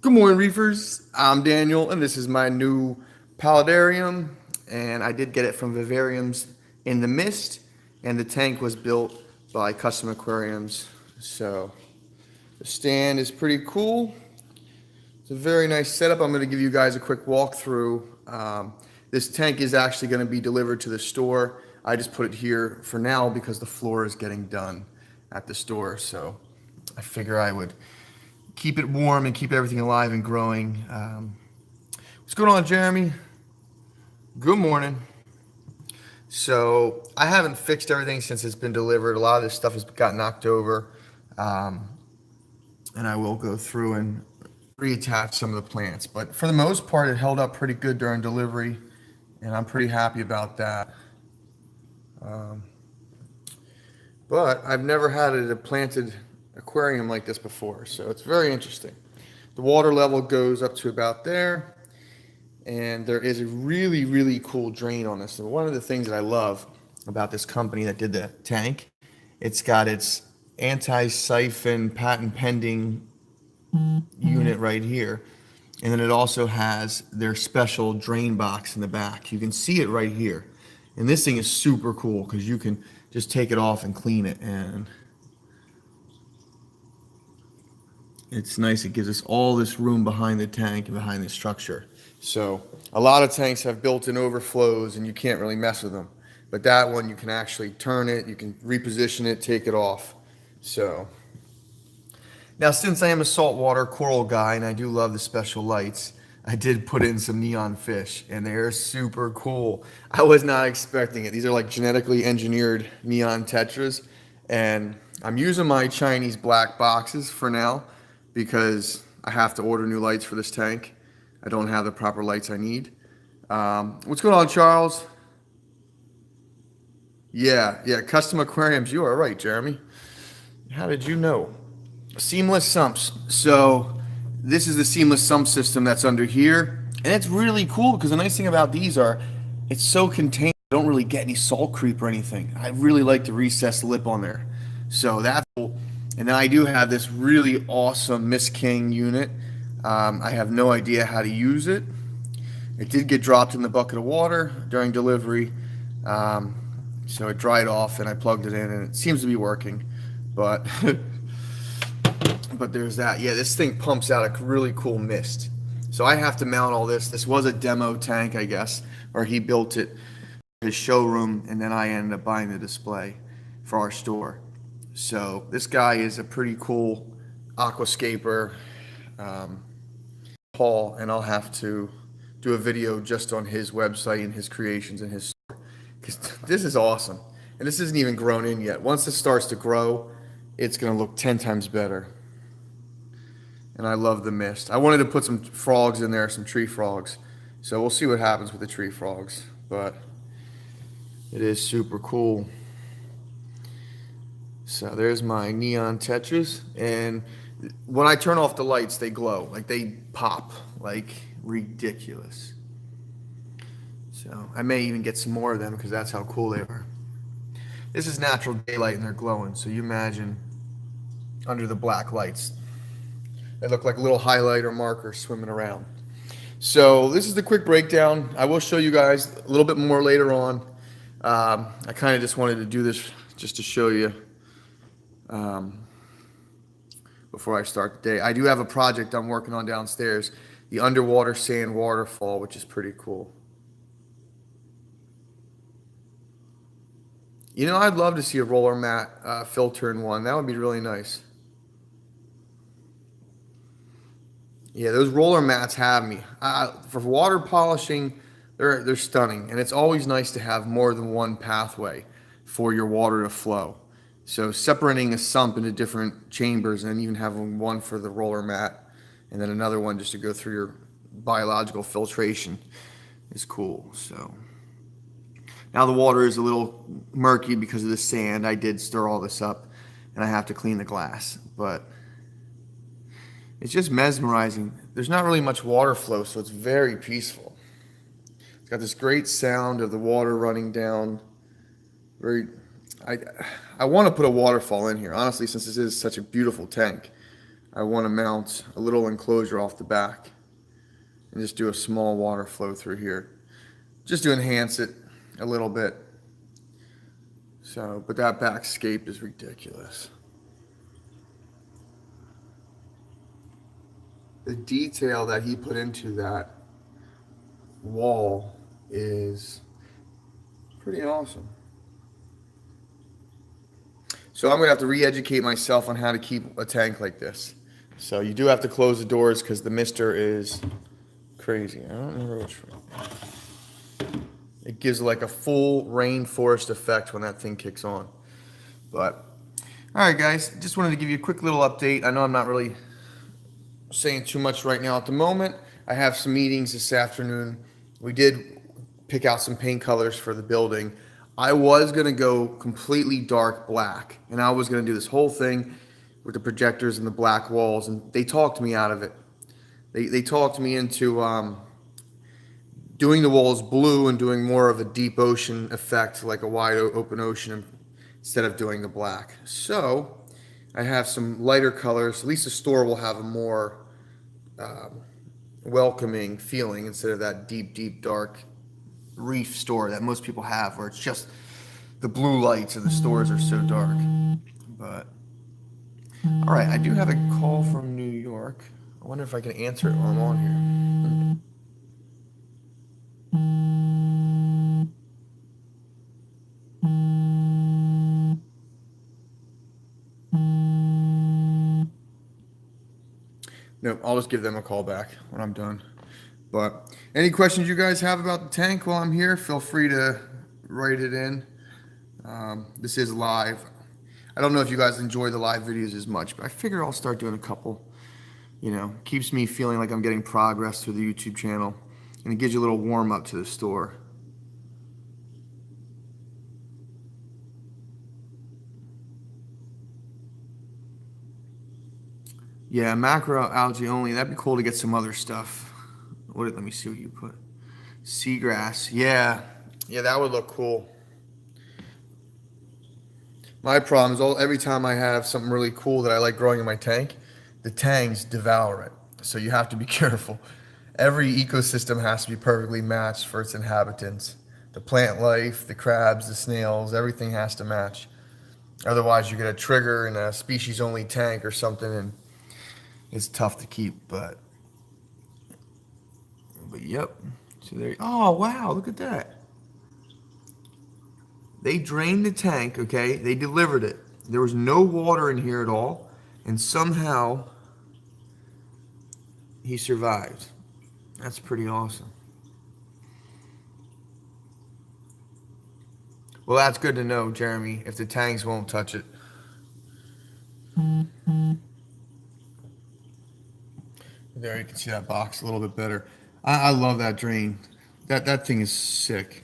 Good morning, Reefers. I'm Daniel, and this is my new Paludarium. And I did get it from Vivariums in the Mist, and the tank was built by Custom Aquariums. So the stand is pretty cool. It's a very nice setup. I'm going to give you guys a quick walkthrough. This tank is actually going to be delivered to the store. I just put it here for now because the floor is getting done at the store. So I figure I would keep it warm and keep everything alive and growing. What's going on, Jeremy? Good morning. So I haven't fixed everything since it's been delivered. A lot of this stuff has got knocked over. And I will go through and reattach some of the plants. But for the most part, it held up pretty good during delivery, and I'm pretty happy about that. But I've never had a planted aquarium like this before, so it's very interesting. The water level goes up to about there, and there is a really cool drain on this. And one of the things that I love about this company that did the tank, it's got its anti-siphon patent pending unit right here, and then it also has their special drain box in the back. You can see it right here, and this thing is super cool because you can just take it off and clean it, and it's nice. It gives us all this room behind the tank and behind the structure. So a lot of tanks have built-in overflows and you can't really mess with them, but that one you can actually turn it, you can reposition it, take it off. So now, since I am a saltwater coral guy and I do love the special lights, I did put in some neon fish, and they're super cool. I was not expecting it. These are like genetically engineered neon tetras, and I'm using my Chinese black boxes for now because I have to order new lights for this tank. I don't have the proper lights I need. What's going on, Charles? Yeah, custom aquariums. You are right, Jeremy. How did you know? Seamless sumps. So this is the seamless sump system that's under here, and it's really cool because the nice thing about these are it's so contained. You don't really get any salt creep or anything. I really like the recessed lip on there, so that's cool. And then I do have this really awesome Miss King unit. I have no idea how to use it. It did get dropped in the bucket of water during delivery, so it dried off and I plugged it in and it seems to be working, but but there's that. Yeah, this thing pumps out a really cool mist. So I have to mount all this. This was a demo tank, I guess, or he built it for his showroom, and then I ended up buying the display for our store. So this guy is a pretty cool aquascaper, Paul, and I'll have to do a video just on his website and his creations and his store, because this is awesome. And this isn't even grown in yet. Once this starts to grow, it's going to look 10 times better. And I love the mist. I wanted to put some frogs in there, some tree frogs. So we'll see what happens with the tree frogs. But it is super cool. So there's my neon tetras. And when I turn off the lights, they glow. Like they pop. Like ridiculous. So I may even get some more of them because that's how cool they are. This is natural daylight and they're glowing. So you imagine under the black lights. They look like little highlighter markers swimming around. So this is the quick breakdown. I will show you guys a little bit more later on. I kind of just wanted to do this just to show you before I start the day. I do have a project I'm working on downstairs, the underwater sand waterfall, which is pretty cool. You know, I'd love to see a roller mat filter in one. That would be really nice. Yeah, those roller mats have me. For water polishing, they're stunning, and it's always nice to have more than one pathway for your water to flow. So separating a sump into different chambers and even having one for the roller mat and then another one just to go through your biological filtration is cool. So now the water is a little murky because of the sand. I did stir all this up, and I have to clean the glass, but it's just mesmerizing. There's not really much water flow, so it's very peaceful. It's got this great sound of the water running down. I want to put a waterfall in here, honestly, since this is such a beautiful tank. I want to mount a little enclosure off the back and just do a small water flow through here, just to enhance it a little bit. So, but that backscape is ridiculous. The detail that he put into that wall is pretty awesome. So I'm gonna have to re-educate myself on how to keep a tank like this. So you do have to close the doors because the mister is crazy. I don't remember which one. It gives like a full rainforest effect when that thing kicks on. But all right, guys, just wanted to give you a quick little update. I know I'm not really saying too much right now at the moment. I have some meetings this afternoon. We did pick out some paint colors for the building. I was going to go completely dark black, and I was going to do this whole thing with the projectors and the black walls, and they talked me out of it. They talked me into doing the walls blue and doing more of a deep ocean effect, like a wide open ocean, instead of doing the black. So I have some lighter colors. At least the store will have a more welcoming feeling instead of that deep dark Reef store that most people have, where it's just the blue lights and the stores are so dark. But all right, I do have a call from New York. I wonder if I can answer it while I'm on here. No, I'll just give them a call back when I'm done. But any questions you guys have about the tank while I'm here, feel free to write it in. This is live. I don't know if you guys enjoy the live videos as much, but I figure I'll start doing a couple. You know, keeps me feeling like I'm getting progress through the YouTube channel, and it gives you a little warm up to the store. Yeah, macro algae only. That'd be cool to get some other stuff. Let me see what you put. Seagrass. Yeah, that would look cool. My problem is every time I have something really cool that I like growing in my tank, the tangs devour it. So you have to be careful. Every ecosystem has to be perfectly matched for its inhabitants. The plant life, the crabs, the snails, everything has to match. Otherwise, you get a trigger in a species-only tank or something, and it's tough to keep. But yep. So there. Oh wow! Look at that. They drained the tank. Okay, they delivered it. There was no water in here at all, and somehow he survived. That's pretty awesome. Well, that's good to know, Jeremy, if the tangs won't touch it. There, you can see that box a little bit better. I love that drain. That thing is sick.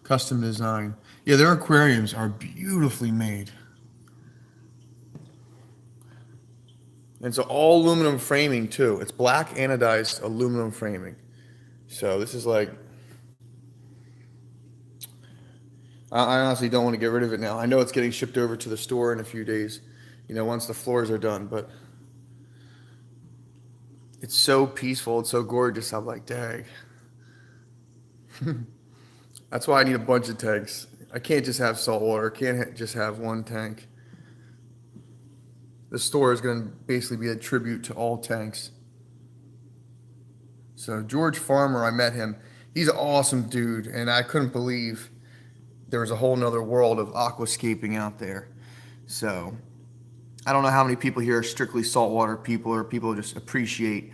Custom design. Yeah, their aquariums are beautifully made. And it's all aluminum framing too. It's black anodized aluminum framing. So this is like, I honestly don't want to get rid of it now. I know it's getting shipped over to the store in a few days, once the floors are done, but it's so peaceful. It's so gorgeous. I'm like, dang. That's why I need a bunch of tanks. I can't just have saltwater. I can't just have one tank. The store is going to basically be a tribute to all tanks. So George Farmer, I met him. He's an awesome dude, and I couldn't believe there was a whole nother world of aquascaping out there. So I don't know how many people here are strictly saltwater people, or people who just appreciate,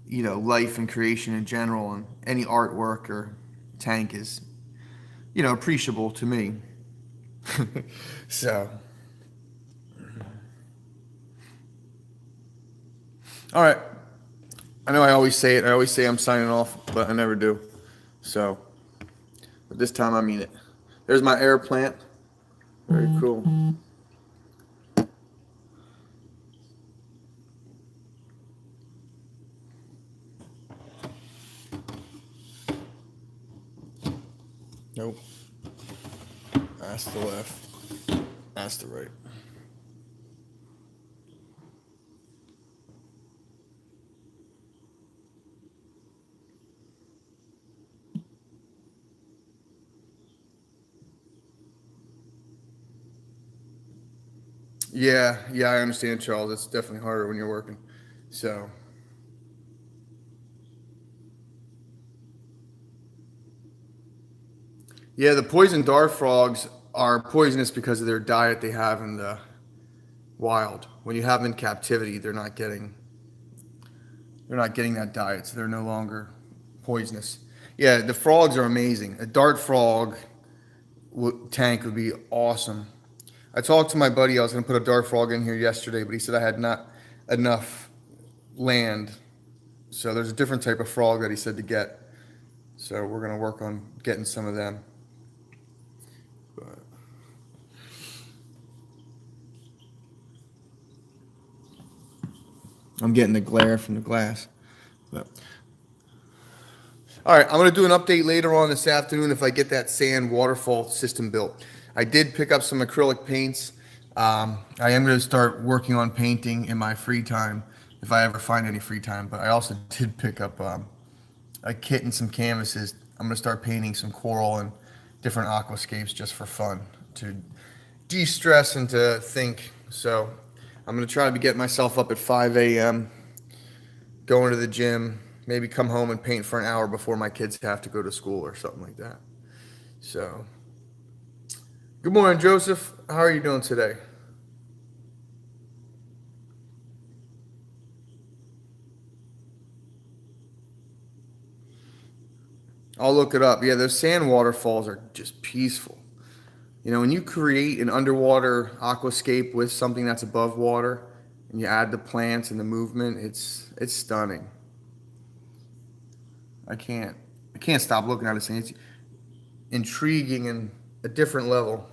life and creation in general, and any artwork or tank is, appreciable to me. So, all right. I know I always say it. I always say I'm signing off, but I never do. So, but this time I mean it. There's my air plant. Very cool. Nope. That's the left. That's the right. Yeah, yeah, I understand, Charles. It's definitely harder when you're working. So, yeah, the poison dart frogs are poisonous because of their diet they have in the wild. When you have them in captivity, they're not getting that diet, so they're no longer poisonous. Yeah, the frogs are amazing. A dart frog tank would be awesome. I talked to my buddy. I was going to put a dart frog in here yesterday, but he said I had not enough land. So there's a different type of frog that he said to get. So we're going to work on getting some of them. But I'm getting the glare from the glass. But all right, I'm going to do an update later on this afternoon if I get that sand waterfall system built. I did pick up some acrylic paints. I am going to start working on painting in my free time if I ever find any free time. But I also did pick up a kit and some canvases. I'm going to start painting some coral and different aquascapes just for fun to de-stress and to think. So I'm going to try to get myself up at 5 a.m., going to the gym, maybe come home and paint for an hour before my kids have to go to school or something like that. So, good morning, Joseph. How are you doing today? I'll look it up. Yeah, those sand waterfalls are just peaceful. You know, when you create an underwater aquascape with something that's above water and you add the plants and the movement, it's stunning. I can't I can't stop looking at this thing. It's intriguing and a different level.